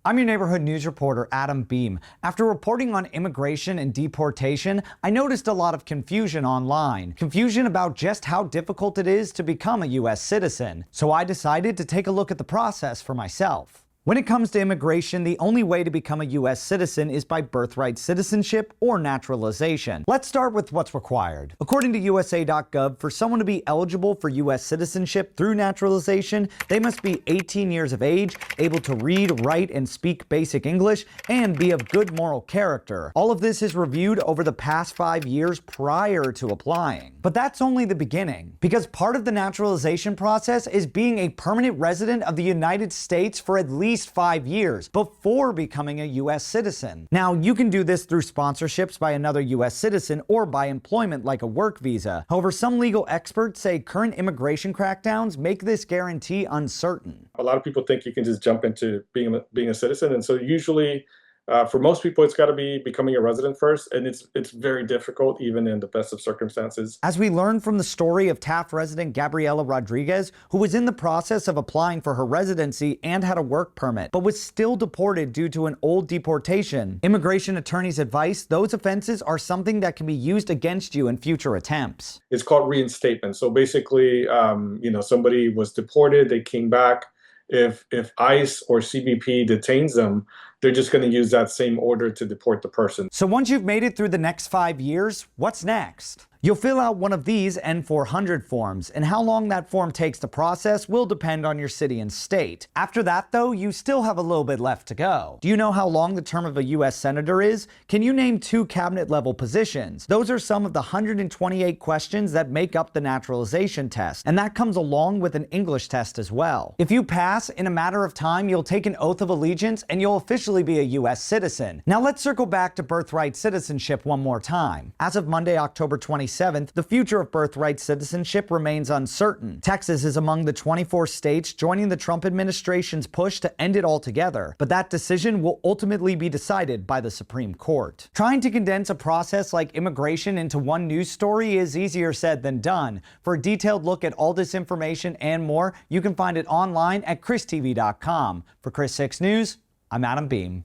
I'm your neighborhood news reporter, Adam Beam. After reporting on immigration and deportation, I noticed a lot of confusion online. Confusion about just how difficult it is to become a U.S. citizen. So I decided to take a look at the process for myself. When it comes to immigration, the only way to become a U.S. citizen is by birthright citizenship or naturalization. Let's start with what's required. According to USA.gov, for someone to be eligible for U.S. citizenship through naturalization, they must be 18 years of age, able to read, write, and speak basic English, and be of good moral character. All of this is reviewed over the past 5 years prior to applying. But that's only the beginning, because part of the naturalization process is being a permanent resident of the United States for at least 5 years before becoming a U.S. citizen. Now, you can do this through sponsorships by another U.S. citizen or by employment like a work visa. However, some legal experts say current immigration crackdowns make this guarantee uncertain. A lot of people think you can just jump into being a citizen, and so usually for most people, it's got to be becoming a resident first, and it's very difficult even in the best of circumstances. As we learned from the story of Taft resident Gabriela Rodriguez, who was in the process of applying for her residency and had a work permit, but was still deported due to an old deportation, immigration attorneys advice those offenses are something that can be used against you in future attempts. It's called reinstatement. So basically, somebody was deported, they came back. If ICE or CBP detains them, they're just going to use that same order to deport the person. So once you've made it through the next 5 years, what's next? You'll fill out one of these N-400 forms, and how long that form takes to process will depend on your city and state. After that, though, you still have a little bit left to go. Do you know how long the term of a U.S. Senator is? Can you name 2 cabinet-level positions? Those are some of the 128 questions that make up the naturalization test, and that comes along with an English test as well. If you pass, in a matter of time, you'll take an oath of allegiance, and you'll officially be a U.S. citizen. Now let's circle back to birthright citizenship one more time. As of Monday, October 27th, the future of birthright citizenship remains uncertain. Texas is among the 24 states joining the Trump administration's push to end it altogether, but that decision will ultimately be decided by the Supreme Court. Trying to condense a process like immigration into one news story is easier said than done. For a detailed look at all this information and more, you can find it online at KRISTV.com. For KRIS 6 News, I'm Adam Beam.